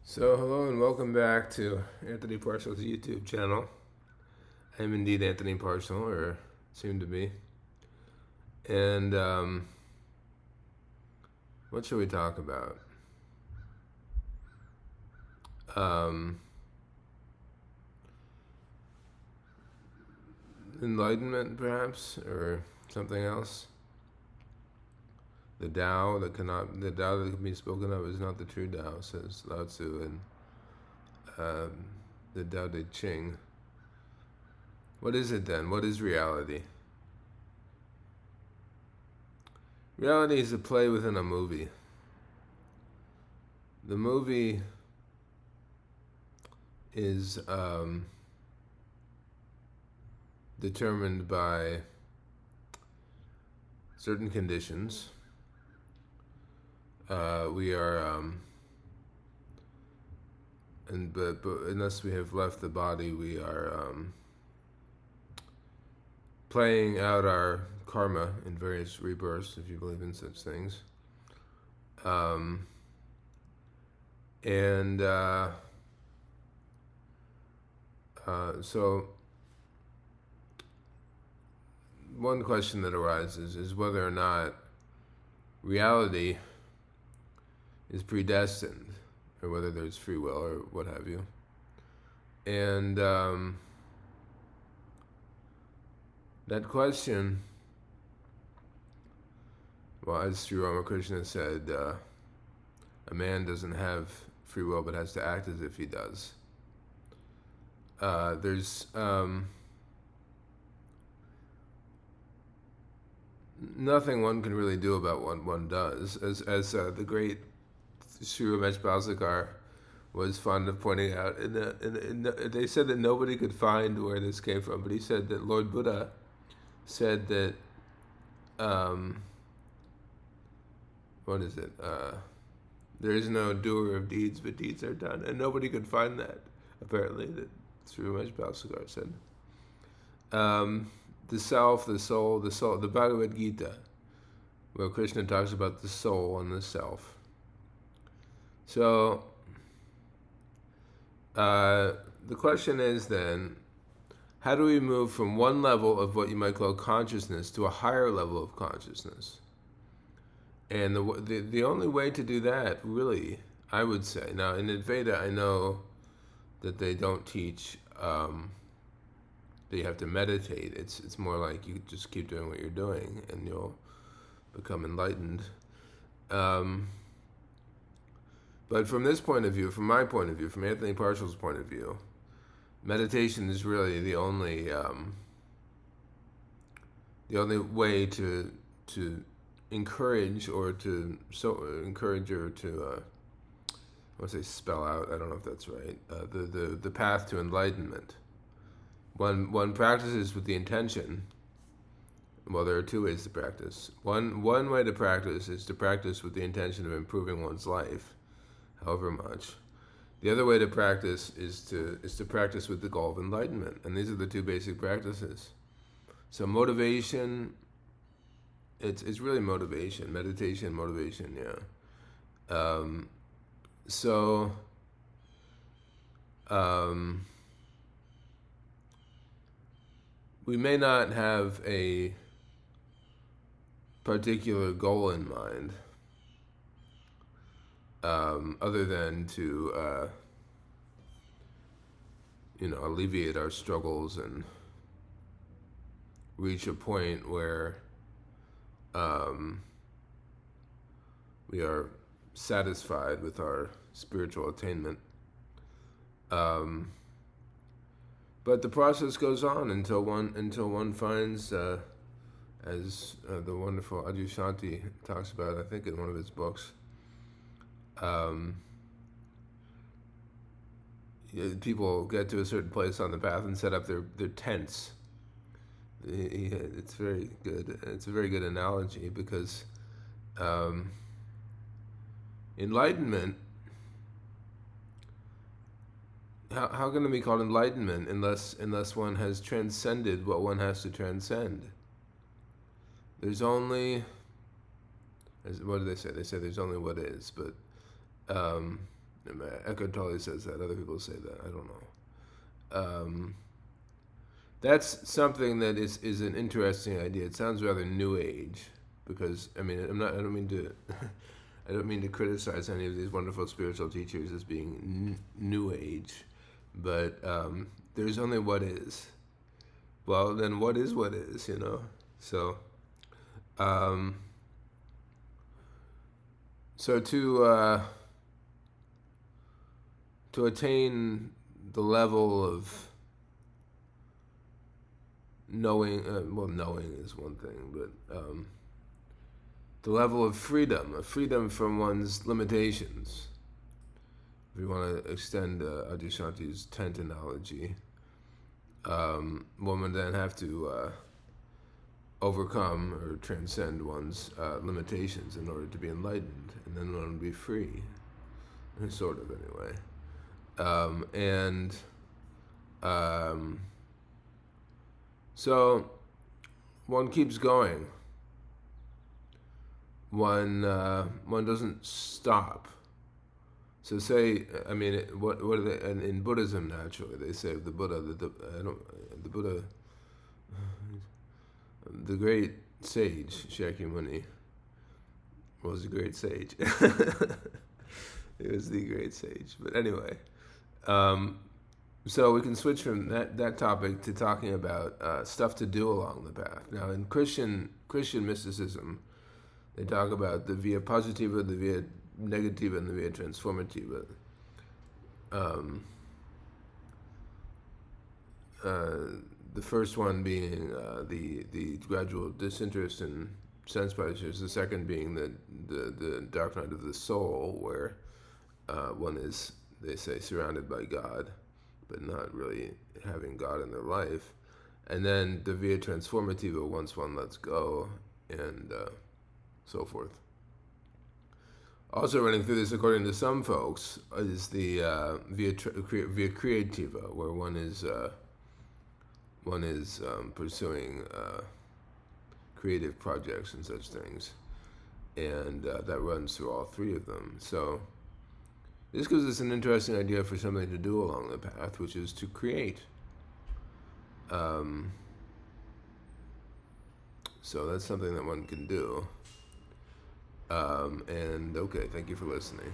So, hello and welcome back to Anthony Parshall's YouTube channel. I am indeed Anthony Parshall, or seem to be. And what should we talk about? Um, Enlightenment, perhaps, or something else. The Tao that can be spoken of is not the true Tao, says Lao Tzu in the Tao Te Ching. What is it then? What is reality? Reality is a play within a movie. The movie is determined by certain conditions. We are, but unless we have left the body, we are playing out our karma in various rebirths, if you believe in such things. And so one question that arises is whether or not reality is predestined, or whether there's free will, or what have you. And that question, well, as Sri Ramakrishna said, a man doesn't have free will but has to act as if he does. There's nothing one can really do about what one does. As the great Sri Ramesh Balsekar was fond of pointing out, they said that nobody could find where this came from, but he said that Lord Buddha said that, what is it? There is no doer of deeds, but deeds are done. And nobody could find that, apparently, that Sri Ramesh Balsekar said. The self, the soul, the Bhagavad Gita, where Krishna talks about the soul and the self. So, the question is then, how do we move from one level of what you might call consciousness to a higher level of consciousness? And the only way to do that, really, I would say, now in Advaita I know that they don't teach that you have to meditate. It's more like you just keep doing what you're doing and you'll become enlightened. But from this point of view, from my point of view, from Anthony Parshall's point of view, meditation is really the only way to encourage or to encourage or to I want to say spell out. I don't know if that's right. The path to enlightenment. One practices with the intention. Well, there are two ways to practice. One way to practice is to practice with the intention of improving one's life, however much. The other way to practice is to practice with the goal of enlightenment, and these are the two basic practices. So motivation, it's really motivation, meditation, motivation, yeah. So we may not have a particular goal in mind, other than to alleviate our struggles and reach a point where we are satisfied with our spiritual attainment. But the process goes on until one finds, as the wonderful Adyashanti talks about, I think in one of his books, people get to a certain place on the path and set up their tents. It's very good. It's a very good analogy because enlightenment. How can it be called enlightenment unless one has transcended what one has to transcend? There's only, what do they say? They say there's only what is, but Eckhart Tolle says that. Other people say that. I don't know. That's something that is an interesting idea. It sounds rather new age because I mean I'm not. I don't mean to. I don't mean to criticize any of these wonderful spiritual teachers as being new age, but there's only what is. Well, then what is what is, you know? So, um, so to attain the level of knowing, well, knowing is one thing, but the level of freedom from one's limitations. If we want to extend Adyashanti's tent analogy, one would then have to overcome or transcend one's limitations in order to be enlightened, and then one would be free, sort of anyway. And so one keeps going. One doesn't stop. So say, I mean, what are they? And in Buddhism, naturally, they say the Buddha, the Buddha, the great sage Shakyamuni was a great sage. He was the great sage. But anyway, so we can switch from that topic to talking about stuff to do along the path. Now, in Christian mysticism, they talk about the via positiva, the via negativa, and the via transformativa. The first one being the gradual disinterest in sense pleasures. The second being the dark night of the soul, where one is, they say, surrounded by God, but not really having God in their life. And then the via transformativa, once one lets go, and so forth. Also running through this, according to some folks, is the via creativa, where one is pursuing creative projects and such things, and that runs through all three of them. So this gives us an interesting idea for something to do along the path, which is to create. So that's something that one can do. And okay, thank you for listening.